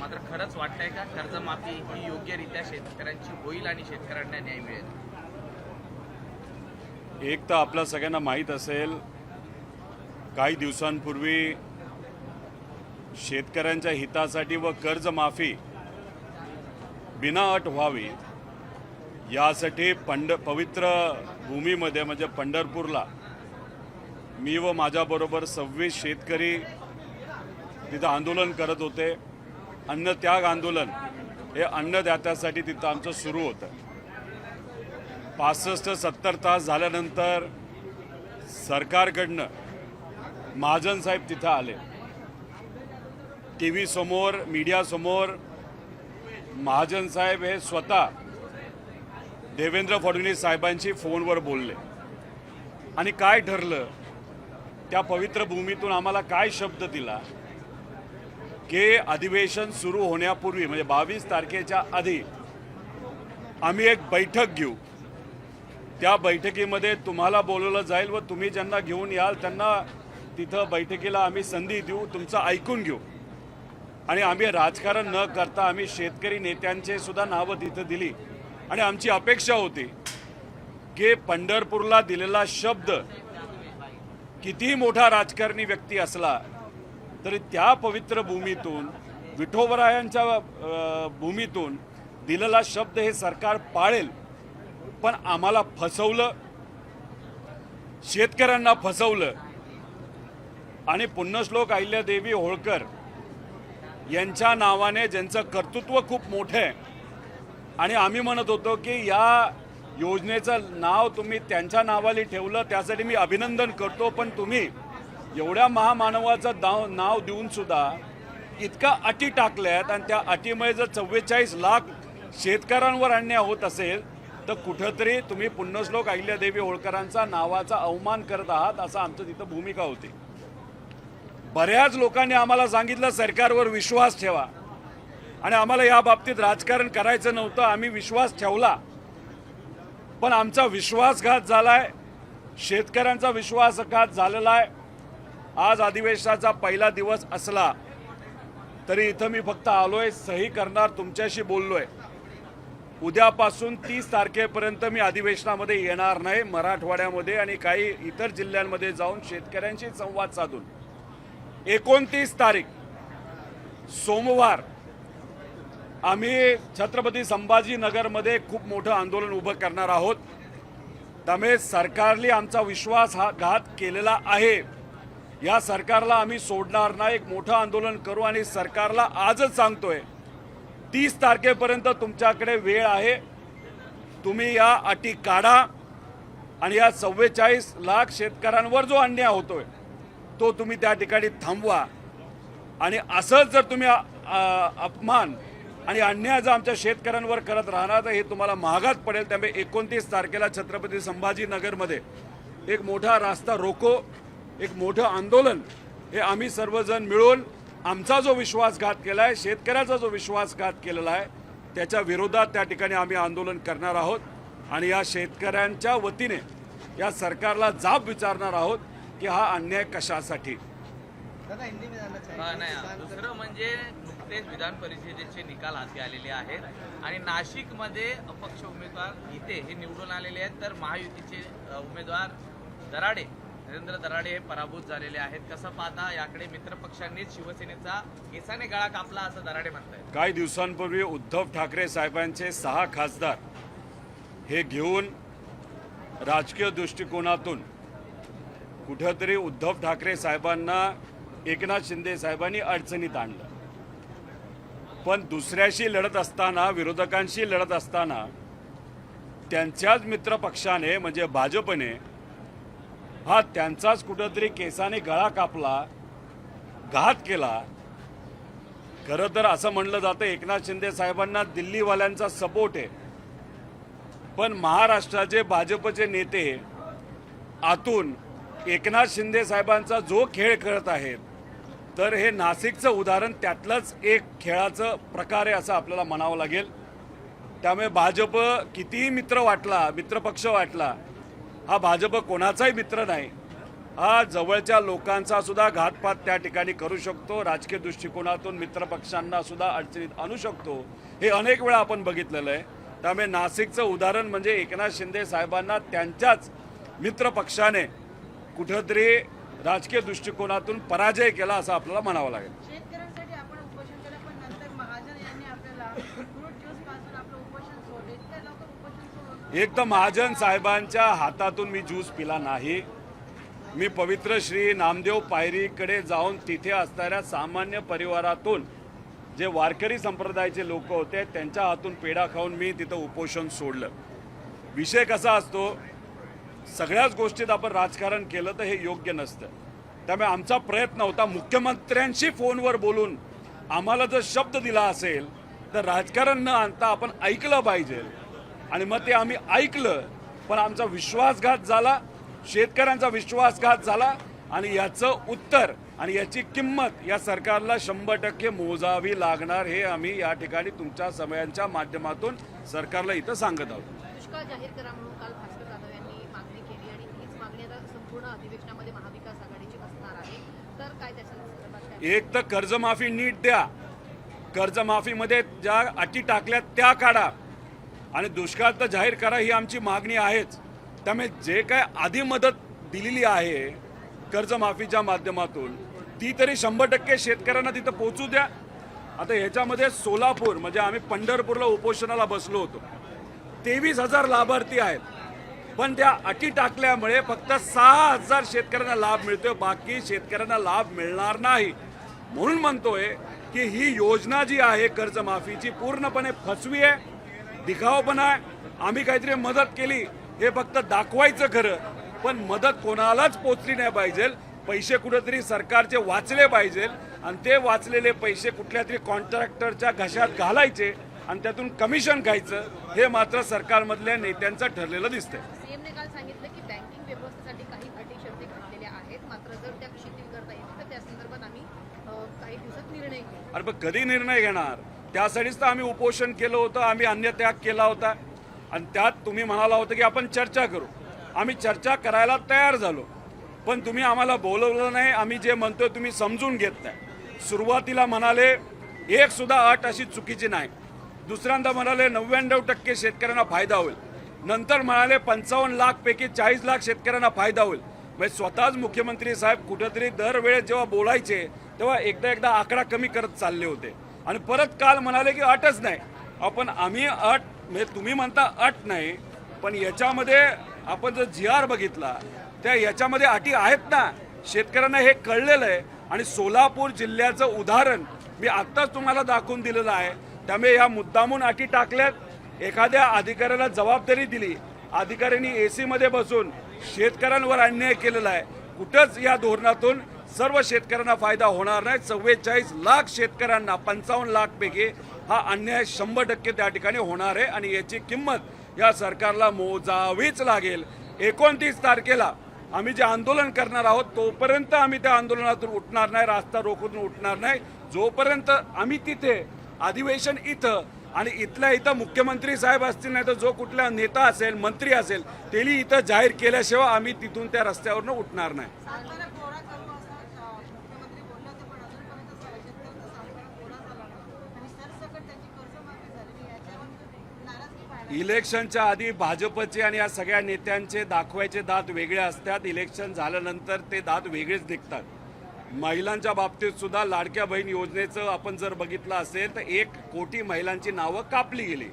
मात्र खरंच वाटतंय का कर्जमाफी ही योग्यरित्या शेतकऱ्यांची होईल आणि शेतकऱ्यांना न्याय मिळेल? एक तर आपल्या सगळ्यांना माहीत असेल, काही दिवसांपूर्वी शेतकऱ्यांच्या हितासाठी व कर्जमाफी बिनाअट व्हावी यासाठी पवित्र भूमीमध्ये म्हणजे पंढरपूरला मी व माझ्याबरोबर 26 शेतकरी तिथं आंदोलन करत होते. अन्नत्याग आंदोलन हे अन्नदात्यासाठी तिथं आमचं सुरू होतं. 65-70 तास झाल्यानंतर सरकारकडनं महाजन साहेब तिथं आले. TV समोर मीडियासमोर महाजन साहेब हे स्वतः देवेंद्र फडणवीस साहेबांशी फोनवर बोलले. आणि काय ठरलं, त्या पवित्र भूमीतून आम्हाला काय शब्द दिला की अधिवेशन सुरू होण्यापूर्वी म्हणजे 22 तारखेच्या आधी आम्ही एक बैठक घेऊ. त्या बैठकीमध्ये तुम्हाला बोलवलं जाईल व तुम्ही ज्यांना घेऊन याल त्यांना तिथं बैठकीला आम्ही संधी देऊ, तुमचं ऐकून घेऊ. आणि आम्ही राजकारण न करता आम्ही शेतकरी नेत्यांचे सुद्धा नावं तिथं दिली. आणि आमची अपेक्षा होती की पंढरपूरला दिलेला शब्द कितीही मोठा राजकारणी व्यक्ती असला तरी त्या पवित्र भूमीतून विठोबरायांच्या भूमीतून दिलेला शब्द हे सरकार पाळेल. पण आम्हाला फसवलं, शेतकऱ्यांना फसवलं. आणि पुण्यश्लोक अहिल्यादेवी होळकर यांच्या नावाने ज्यांचं कर्तृत्व खूप मोठं आहे आणि आम्ही म्हणत होतो की या योजनेचं नाव तुम्ही त्यांच्या नावाली ठेवलं त्यासाठी मी अभिनंदन करतो. पण तुम्ही एवढ्या महामानवाचं नाव देऊन सुद्धा इतका अटी टाकल्यात आणि त्या अटीमुळे जर 44 लाख शेतकऱ्यांवर अन्याय होत असेल तर कुठंतरी तुम्ही पुण्यश्लोक अहिल्यादेवी होळकरांचा नावाचा अवमान करत आहात असं आमचं तिथं भूमिका होती. बऱ्याच लोकांनी आम्हाला सांगितलं सरकारवर विश्वास ठेवा आणि आम्हाला या बाबतीत राजकारण करायचं नव्हतं. आम्ही विश्वास ठेवला पण आमचा विश्वासघात झालाय, शेतकऱ्यांचा विश्वासघात झालेला आहे. आज अधिवेशनाचा पहिला दिवस असला तरी इथं मी फक्त आलोय, सही करणार, तुमच्याशी बोललोय. उद्यापासून 30 तारखेपर्यंत मी अधिवेशनामध्ये येणार नाही. मराठवाड्यामध्ये आणि काही इतर जिल्ह्यांमध्ये जाऊन शेतकऱ्यांशी संवाद साधून 29 तारीख सोमवार आम्ही छत्रपती संभाजीनगरमध्ये खूप मोठं आंदोलन उभं करणार आहोत. त्यामुळे सरकारने आमचा विश्वासघात केलेला आहे. या सरकारला आम्ही सोडणार नाही. एक मोठं आंदोलन करू आणि सरकारला आजच सांगतोय 30 तारखेपर्यंत तुमच्याकडे वेळ आहे. तुम्ही या अटी काढा आणि या 44 लाख शेतकऱ्यांवर जो अन्याय होतोय तो तुम्ही त्या ठिकाणी थांबवा. आणि असंच जर तुम्ही अपमान आणि अन्याय जर आमच्या शेतकऱ्यांवर करत राहणार तर हे तुम्हाला महागात पडेल. त्यामुळे 29 तारखेला छत्रपती संभाजीनगरमध्ये एक मोठा रास्ता रोको, एक मोठं आंदोलन हे आम्ही सर्वजण मिळून आमचा जो विश्वासघात केला आहे, शेतकऱ्याचा जो विश्वासघात केलेला आहे त्याच्या विरोधात त्या ठिकाणी आम्ही आंदोलन करणार आहोत. आणि या शेतकऱ्यांच्या वतीने या सरकारला जाब विचारणार आहोत की हा अन्याय कशासाठी. नाही, दुसरं म्हणजे नुकतेच विधान परिषदेचे निकाल हाती आलेले आहेत आणि नाशिकमध्ये अपक्ष उमेदवार गीते हे निवडून आलेले आहेत तर महायुतीचे उमेदवार दराडे नरेंद्र दराडे हे पराभूत झालेले आहेत. कसं पाहता याकडे? मित्रपक्षांनीच शिवसेनेचा केसाने गळा कापला असं दराडे म्हणतात. काही दिवसांपूर्वी उद्धव ठाकरे साहेबांचे 6 खासदार हे घेऊन राजकीय दृष्टिकोनातून कुठेतरी उद्धव ठाकरे साहेबांना एकनाथ शिंदे साहेबांनी अडचणीत आणलं. पण दुसऱ्याशी लढत असताना, विरोधकांशी लढत असताना त्यांच्याच मित्रपक्षाने म्हणजे भाजपने हा त्यांचाच कुठेतरी केसाने गळा कापला, घात केला. खरं तर असं म्हणलं जातं एकनाथ शिंदे साहेबांना दिल्लीवाल्यांचा सपोर्ट आहे. पण महाराष्ट्राचे भाजपचे नेते आतून एकनाथ शिंदे साहेबांचा जो खेळ खेळत आहेत तर हे नाशिकचं उदाहरण त्यातलंच एक खेळाचं प्रकार आहे असं आपल्याला म्हणावं लागेल. त्यामुळे भाजप कितीही मित्रपक्ष वाटला, हा भाजप कोणाचाही मित्र नाही. हा जवळच्या लोकांचा सुद्धा घातपात त्या ठिकाणी करू शकतो, राजकीय दृष्टिकोनातून मित्रपक्षांना सुद्धा अडचणीत आणू शकतो, हे अनेक वेळा आपण बघितलेलं आहे. त्यामुळे नाशिकचं उदाहरण म्हणजे एकनाथ शिंदे साहेबांना त्यांच्याच मित्रपक्षाने कुठंतरी राजकीय दृष्टिकोनातून पराजय केला असं आपल्याला म्हणावं लागेल. शेतकऱ्यांसाठी आपण उपोषण केलं, पण नंतर महाजन यांनी आपल्याला फ्रूट ज्यूस पासून आपलं उपोषण सोडले. इतक्या लवकर उपोषण सोडून एक तर महाजन साहेबांच्या हातातून मी ज्यूस पिला नाही. मी पवित्र श्री नामदेव पायरीकडे जाऊन तिथे असणाऱ्या सामान्य परिवारातून जे वारकरी संप्रदायाचे लोक होते त्यांच्या हातून पेढा खाऊन मी तिथं उपोषण सोडलं. विषय कसा असतो, सगळ्याच गोष्टीत आपण राजकारण केलं तर हे योग्य नसतं. त्यामुळे आमचा प्रयत्न होता मुख्यमंत्र्यांशी फोनवर बोलून आम्हाला जर शब्द दिला असेल तर राजकारण न आणता आपण ऐकलं पाहिजे, आणि मग ते आम्ही ऐकलं. पण आमचा विश्वासघात झाला, शेतकऱ्यांचा विश्वासघात झाला, आणि याचं उत्तर आणि याची किंमत या सरकारला 100% मोजावी लागणार, हे आम्ही या ठिकाणी तुमच्या समयांच्या माध्यमातून सरकारला इथं सांगत आहोत. दुष्काळ जाहीर करा म्हणून काल भास्कर जाधव यांनी मागणी केली, आणि हीच मागणी आता संपूर्ण अधिवेशनामध्ये महाविकास आघाडीची असणार आहे. तर काय त्याच्या संदर्भात काय? एक तर कर्जमाफी नीट द्या, कर्जमाफीमध्ये ज्या अटी टाकल्या त्या काढा, आणि दुष्काळ तर जाहीर करा, ही आमची मागणी आहेच. त्यामुळे जे काय आधी मदत दिलेली आहे कर्जमाफीच्या माध्यमातून ती तरी 100% शेतकऱ्यांना तिथं पोहोचू द्या. आता ह्याच्यामध्ये सोलापूर म्हणजे आम्ही पंढरपूरला उपोषणाला बसलो होतो, 23,000 लाभार्थी आहेत, पण त्या अटी टाकल्यामुळे फक्त 6,000 शेतकऱ्यांना लाभ मिळतोय, बाकी शेतकऱ्यांना लाभ मिळणार नाही. म्हणून म्हणतोय की ही योजना जी आहे कर्जमाफीची पूर्णपणे फसवी आहे, दिखावपणा आहे. आम्ही काहीतरी मदत केली हे फक्त दाखवायचं खरं, पण मदत कोणालाच पोचली नाही पाहिजे. पैसे कुठेतरी सरकारचे वाचले पाहिजे, आणि ते वाचलेले पैसे कुठल्या तरी कॉन्ट्रॅक्टरच्या घशात घालायचे आणि त्यातून कमिशन खायचं, हे मात्र सरकारमधल्या नेत्यांचं ठरलेलं दिसतंय. सीएमने काल सांगितलं की बँकिंग व्यवस्थेसाठी काही अटी शर्ती घातलेल्या आहेत, मात्र जर त्या शिथिल करता येतील तर त्या संदर्भात आम्ही काही दिवसात निर्णय घेऊ. अरे पण कधी निर्णय घेणार? त्यासाठीच तर आम्ही उपोषण केलं होतं, आम्ही अन्नत्याग केला होता, आणि त्यात तुम्ही म्हणाला होतं की आपण चर्चा करू. आम्ही चर्चा करायला तयार झालो, पण तुम्ही आम्हाला बोलवलं नाही. आम्ही जे म्हणतोय तुम्ही समजून घेत नाही. सुरुवातीला म्हणाले एक सुद्धा अट अशी चुकीची नाही, दुसऱ्यांदा म्हणाले 99% शेतकऱ्यांना फायदा होईल, नंतर म्हणाले 55 लाख पैकी 40 लाख शेतकऱ्यांना फायदा होईल. म्हणजे स्वतःच मुख्यमंत्री साहेब कुठेतरी दरवेळेस जेव्हा बोलायचे तेव्हा एकदा आकडा कमी करत चालले होते, आणि परत काल म्हणाले की अटच नाही. आम्ही अट म्हणजे तुम्ही म्हणता अट नाही, पण याच्यामध्ये आपण जर GR बघितला त्या याच्यामध्ये अटी आहेत ना. शेतकऱ्यांना हे कळलेलं आहे, आणि सोलापूर जिल्ह्याचं उदाहरण मी आत्ताच तुम्हाला दाखवून दिलेलं आहे. त्यामुळे या मुद्दामून अटी टाकल्यात, एखाद्या अधिकाऱ्याला जबाबदारी दिली, अधिकाऱ्यांनी AC मध्ये बसून शेतकऱ्यांवर अन्याय केलेला आहे. कुठंच या धोरणातून सर्व शेतकऱ्यांना फायदा होणार नाही. 44 लाख शेतकऱ्यांना 55 लाख पैकी हा अन्याय 100% त्या ठिकाणी होणार आहे, आणि याची किंमत या सरकारला मोजावीच लागेल. 29 तारखेला आम्ही जे आंदोलन करणार आहोत तोपर्यंत आम्ही त्या आंदोलनातून उठणार नाही, रास्ता रोखून उठणार नाही, जोपर्यंत आम्ही तिथे अधिवेशन इथं आणि इथल्या इथं मुख्यमंत्री साहेब असतील, नाही तर जो कुठला नेता असेल, मंत्री असेल, तेही इथं जाहीर केल्याशिवाय आम्ही तिथून त्या रस्त्यावरनं उठणार नाही. इलेक्शनच्या आधी भाजपचे आणि या सगळ्या नेत्यांचे दाखवायचे दात वेगळे असतात, इलेक्शन झाल्यानंतर ते दात वेगळेच निघतात. महिलांच्या बाबतीत सुद्धा लाडक्या बहीण योजनेचं आपण जर बघितलं असेल तर 1 कोटी महिलांची नावं कापली गेली.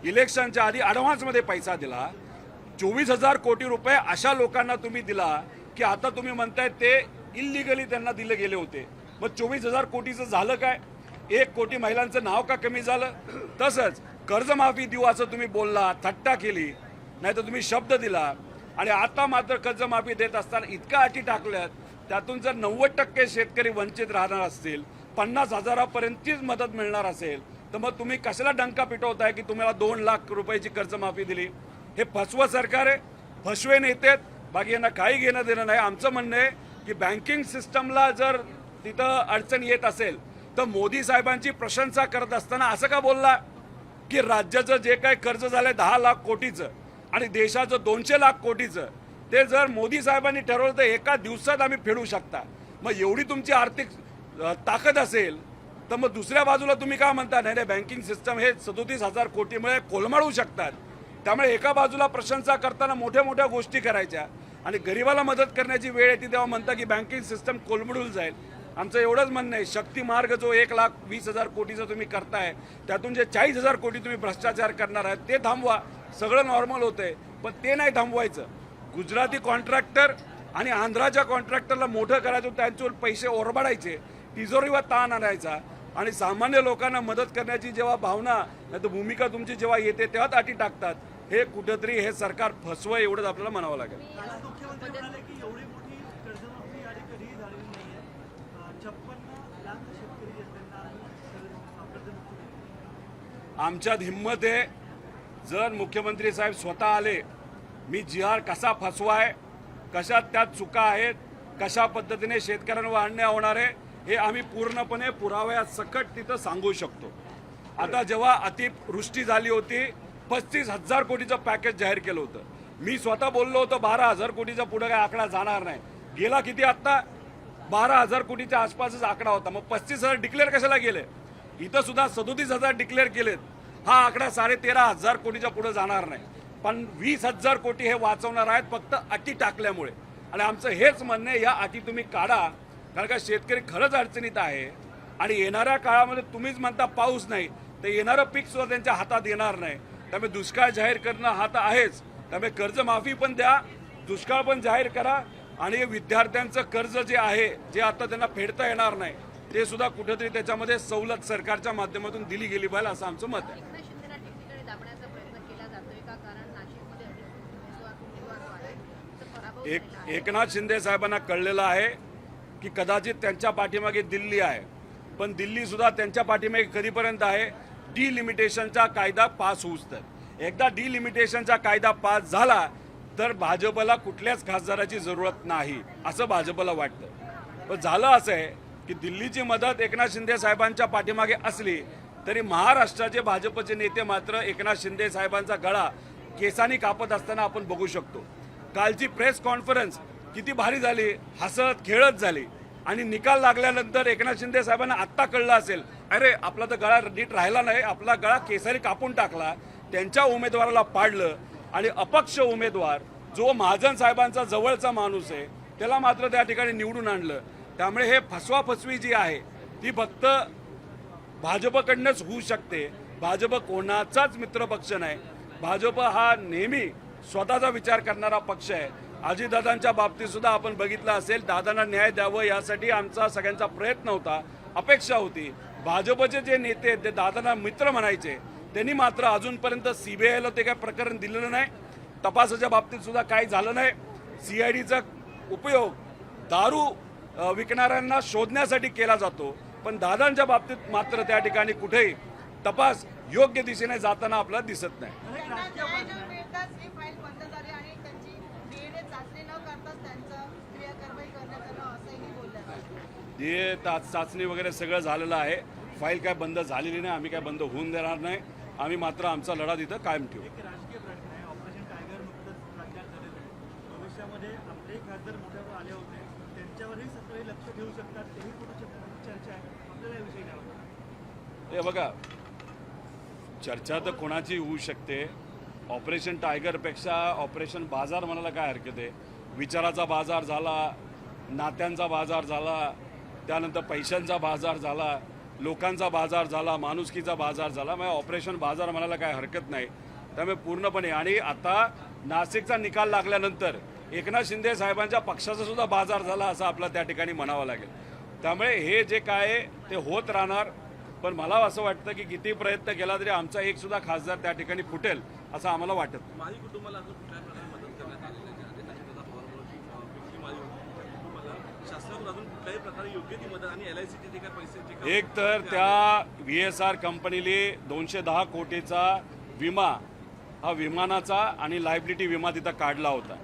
इलेक्शनच्या आधी ॲडव्हान्समध्ये पैसा दिला, 24,000 कोटी रुपये अशा लोकांना तुम्ही दिला की आता तुम्ही म्हणताय ते इल्लिगली त्यांना दिले गेले होते. मग 24,000 कोटीचं झालं काय? 1 कोटी महिलांचं नाव का कमी झालं? तसंच कर्जमाफी देऊ असं तुम्ही बोलला, थट्टा केली, नाही तर तुम्ही शब्द दिला, आणि आता मात्र कर्जमाफी देत असताना इतक्या अटी टाकल्यात, त्यातून जर 90% शेतकरी वंचित राहणार असतील, 50,000पर्यंतचीच मदत मिळणार असेल, तर मग तुम्ही कशाला डंका पिटवताय की तुम्हाला 2 लाख रुपयाची कर्जमाफी दिली? हे फसवं सरकार आहे, फसवे नेते आहेत, बाकी यांना काही घेणं देणं नाही. आमचं म्हणणं आहे की बँकिंग सिस्टमला जर तिथं अडचण येत असेल तर मोदी साहेबांची प्रशंसा करत असताना असं का बोलला की राज्याचं जे काही कर्ज झालंय 10 लाख कोटीचं आणि देशाचं 200 लाख कोटीचं, ते जर मोदी साहेबांनी ठरवलं तर एका दिवसात आम्ही फेडू शकता. मग एवढी तुमची आर्थिक ताकद असेल तर मग दुसऱ्या बाजूला तुम्ही काय म्हणता, नाही बँकिंग सिस्टम हे 37,000 कोटीमुळे कोलमाडू शकतात. त्यामुळे एका बाजूला प्रशंसा करताना मोठ्या मोठ्या गोष्टी करायच्या आणि गरीबाला मदत करण्याची वेळ येते तेव्हा म्हणता की बँकिंग सिस्टम कोलमडून जाईल. आमचं एवढंच म्हणणं आहे, शक्ती मार्ग जो 1,20,000 कोटीचा तुम्ही करताय त्यातून जे 40,000 कोटी तुम्ही भ्रष्टाचार करणार आहात ते थांबवा. सगळं नॉर्मल होतंय, पण ते नाही थांबवायचं. गुजराती कॉन्ट्रॅक्टर आणि आंध्राच्या कॉन्ट्रॅक्टरला मोठं करायचं, त्यांच्यावर पैसे ओरबाडायचे, तिजोरीवर ताण आणायचा आणि सामान्य लोकांना मदत करण्याची जेव्हा भावना नाही तर भूमिका तुमची जेव्हा येते तेव्हाच अटी टाकतात. हे कुठंतरी हे सरकार फसवं एवढंच आपल्याला म्हणावं लागेल. मुख्यमंत्री म्हणाले की एवढी मोठी कर्जमाफी आणि कधीही झालेली नाहीये. 56 लाख शेतकरी आहेत त्यांना कर्जमुक्ती. आमच्यात हिंमत आहे. जर मुख्यमंत्री साहेब स्वतः आले, मी जी.आर. कसा फसवाय, कशात त्यात चुका आहेत, कशा पद्धतीने शेतकऱ्यांवर अन्याय होणार आहे हे आम्ही पूर्णपणे पुराव्यात सकट तिथं सांगू शकतो. आता जेव्हा अतिवृष्टी झाली होती 35,000 कोटीचं पॅकेज जाहीर केलं होतं. मी स्वतः बोललो होतो 12,000 कोटीचा पुढे काय आकडा जाणार नाही. गेला किती, आत्ता 12,000 कोटीच्या आसपासच आकडा होता. मग 35,000 डिक्लेअर कशाला गेले? इथं सुद्धा 37,000 डिक्लेअर केलेत. हा आकडा 13,500 कोटीच्या पुढे जाणार नाही, पण 20,000 कोटी हे वाचवणार आहेत फक्त अटी टाकल्यामुळे. आणि आमचं हेच म्हणणं आहे, या अटी तुम्ही काढा, कारण का शेतकरी खरंच अडचणीत आहे. आणि येणाऱ्या काळामध्ये तुम्हीच म्हणता पाऊस नाही, तर येणारं पीक सुद्धा त्यांच्या हातात येणार नाही. त्यामुळे दुष्काळ जाहीर करणं हा तर आहेच. त्यामुळे कर्जमाफी पण द्या, दुष्काळ पण जाहीर करा आणि विद्यार्थ्यांचं कर्ज जे आहे, जे आता त्यांना फेडता येणार नाही, ते सुद्धा कुठेतरी त्याच्यामध्ये सवलत सरकारच्या माध्यमातून दिली गेली पाहिजे असं आमचं मत आहे. एकनाथ शिंदेना ठिकठिकाणी दाबण्याचा प्रयत्न केला जातोय का? कारण नाशिकमध्ये उमेदवार जो आहे तो पराभव झालेला आहे. एकनाथ शिंदे साहेबांना कळलेलं आहे की कदाचित त्यांच्या पाठीमागे दिल्ली आहे, पण दिल्ली सुद्धा त्यांच्या पाठीमागे कधीपर्यंत आहे, डिलिमिटेशनचा कायदा पास होऊच तर. एकदा डिलिमिटेशनचा कायदा पास झाला तर भाजपला कुठल्याच खासदाराची जरूरत नाही असं भाजपला वाटतं. पण झालं असं आहे की दिल्लीची मदत एकनाथ शिंदे साहेबांच्या पाठीमागे असली तरी महाराष्ट्राचे भाजपचे नेते मात्र एकनाथ शिंदे साहेबांचा गळा केसांनी कापत असताना आपण बघू शकतो. कालची प्रेस कॉन्फरन्स किती भारी झाली, हसत खेळत झाली. आणि निकाल लागल्यानंतर एकनाथ शिंदे साहेबांना आत्ता कळलं असेल, अरे आपला तर गळा नीट राहिला नाही, आपला गळा केसरी कापून टाकला, त्यांच्या उमेदवाराला पाडलं आणि अपक्ष उमेदवार जो महाजन साहेबांचा जवळचा माणूस आहे त्याला मात्र त्या ठिकाणी निवडून आणलं. त्यामुळे हे फसवाफसवी जी आहे ती फक्त भाजपकडनंच होऊ शकते. भाजप कोणाचाच मित्रपक्ष नाही. भाजप हा नेहमी स्वतःचा विचार करणारा पक्ष आहे. अजितदादांच्या बाबतीत सुद्धा आपण बघितलं असेल, दादांना न्याय द्यावं यासाठी आमचा सगळ्यांचा प्रयत्न होता, अपेक्षा होती. भाजपचे जे नेते आहेत ते दादांना मित्र म्हणायचे, त्यांनी मात्र अजूनपर्यंत CBIला ते काय प्रकरण दिलेलं नाही. तपासाच्या बाबतीत सुद्धा काही झालं नाही. CIDचा उपयोग दारू विकणाऱ्यांना शोधण्यासाठी केला जातो, पण दादांच्या बाबतीत मात्र त्या ठिकाणी कुठेही तपास योग्य दिशेने जाताना आपल्याला दिसत नाही. जे चाचणी वगैरे सगळं झालेलं आहे, फाईल काय बंद झालेली नाही, आम्ही काय बंद होऊन देणार नाही. आम्ही मात्र आमचा लढा तिथं कायम ठेवू. एक राजकीय प्रश्न आहे. ऑपरेशन टायगर नुकतंच राज्यात झालेलं आहे. भविष्यामध्ये आपले खासदार मोठ्यावर आले होते, त्यांच्यावरही सगळे लक्ष ठेवू शकतात, तेही कुठे चर्चा आहे. आपल्याला याविषयी काय वाटतं? हे बघा, चर्चा तर कोणाची होऊ शकते. ऑपरेशन टायगरपेक्षा ऑपरेशन बाजार म्हणायला काय हरकत आहे. विचाराचा बाजार झाला, नात्यांचा बाजार झाला, त्यानंतर पैशांचा बाजार झाला, लोकांचा बाजार झाला, माणुसकीचा बाजार झाला. मग ऑपरेशन बाजार म्हणायला काय हरकत नाही. त्यामुळे पूर्णपणे, आणि आता नाशिकचा निकाल लागल्यानंतर एकनाथ शिंदे साहेबांच्या पक्षाचा सुद्धा बाजार झाला असं आपला त्या ठिकाणी म्हणावं लागेल. त्यामुळे हे जे काय ते होत राहणार. पण मला असं वाटतं की किती प्रयत्न केला तरी आमचा एक सुद्धा खासदार त्या ठिकाणी फुटेल असं आम्हाला वाटत. माझी कुटुंबाला अजून कुठल्या प्रकारे मदत करण्यात आलेली आहे? अजितदादा पवारची माझी कुटुंबाला शासनाकडून अजून कुठल्याही प्रकारे योग्य ती मदत आणि LICचे जे काही पैसे एक तर त्या VSR कंपनीने 210 कोटीचा विमा, हा विमानाचा आणि लायबिलिटी विमा तिथं काढला होता.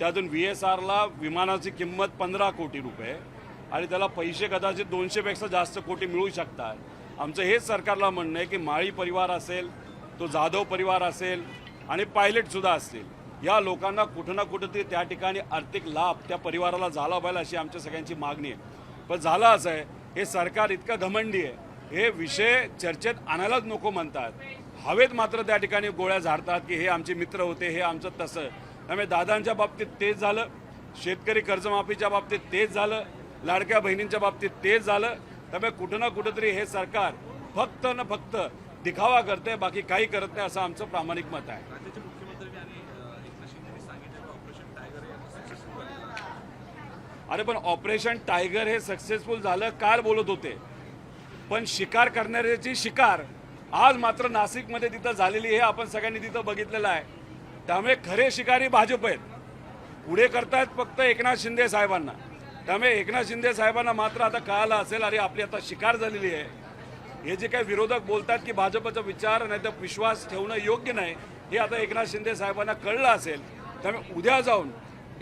त्यातून VSRला विमानाची किंमत 15 कोटी रुपये आणि त्याला पैसे कदाचित 200पेक्षा जास्त कोटी मिळू शकतात. आमचं हेच सरकारला म्हणणं आहे की माळी परिवार असेल, तो जाधव परिवार असेल आणि पायलटसुद्धा असतील, या लोकांना कुठं ना कुठंतरी त्या ठिकाणी आर्थिक लाभ त्या परिवाराला झाला पाहिजे अशी आमच्या सगळ्यांची मागणी आहे. पण झालं असं आहे, हे सरकार इतकं घमंडी आहे, हे विषय चर्चेत आणायलाच नको म्हणतात, हवेत मात्र त्या ठिकाणी गोळ्या झाडतात की हे आमचे मित्र होते, हे आमचं तसं. त्यामुळे दादांच्या बाबतीत तेच झालं, शेतकरी कर्जमाफीच्या बाबतीत तेच झालं, लाडक्या बहिणींच्या बाबतीत तेच झालं. त्यामुळे कुठं ना कुठंतरी हे सरकार फक्त न फक्त दिखावा करते, बाकी काही करत नाही असं आमचं प्रामाणिक मत आहे. राज्याचे मुख्यमंत्री आणि एकनाथ शिंदेनी सांगितलं की ऑपरेशन टायगर हे सक्सेसफुल झालेलं आहे. अरे पण ऑपरेशन टायगर हे सक्सेसफुल झालं काल बोलत होते, पण शिकार करणाऱ्याची शिकार आज मात्र नाशिकमध्ये तिथं झालेली हे आपण सगळ्यांनी तिथं बघितलेलं आहे. त्यामुळे खरे शिकारी भाजप आहेत, पुढे करतायत फक्त एकनाथ शिंदे साहेबांना. त्यामुळे एकनाथ शिंदे साहेबांना मात्र आता कळालं असेल, अरे आपली आता शिकार झालेली आहे. हे जे काही विरोधक बोलतात की भाजपचा विचार नाही तर विश्वास ठेवणं योग्य नाही, हे आता एकनाथ शिंदे साहेबांना कळलं असेल. त्यामुळे उद्या जाऊन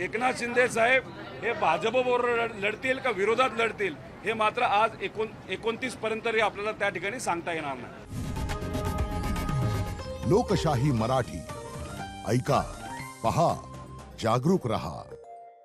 एकनाथ शिंदे साहेब हे भाजपबरोबर लढतील का विरोधात लढतील हे मात्र आज 29 पर्यंत आपल्याला त्या ठिकाणी सांगता येणार नाही. लोकशाही मराठी ऐका, पहा, जागरूक रहा.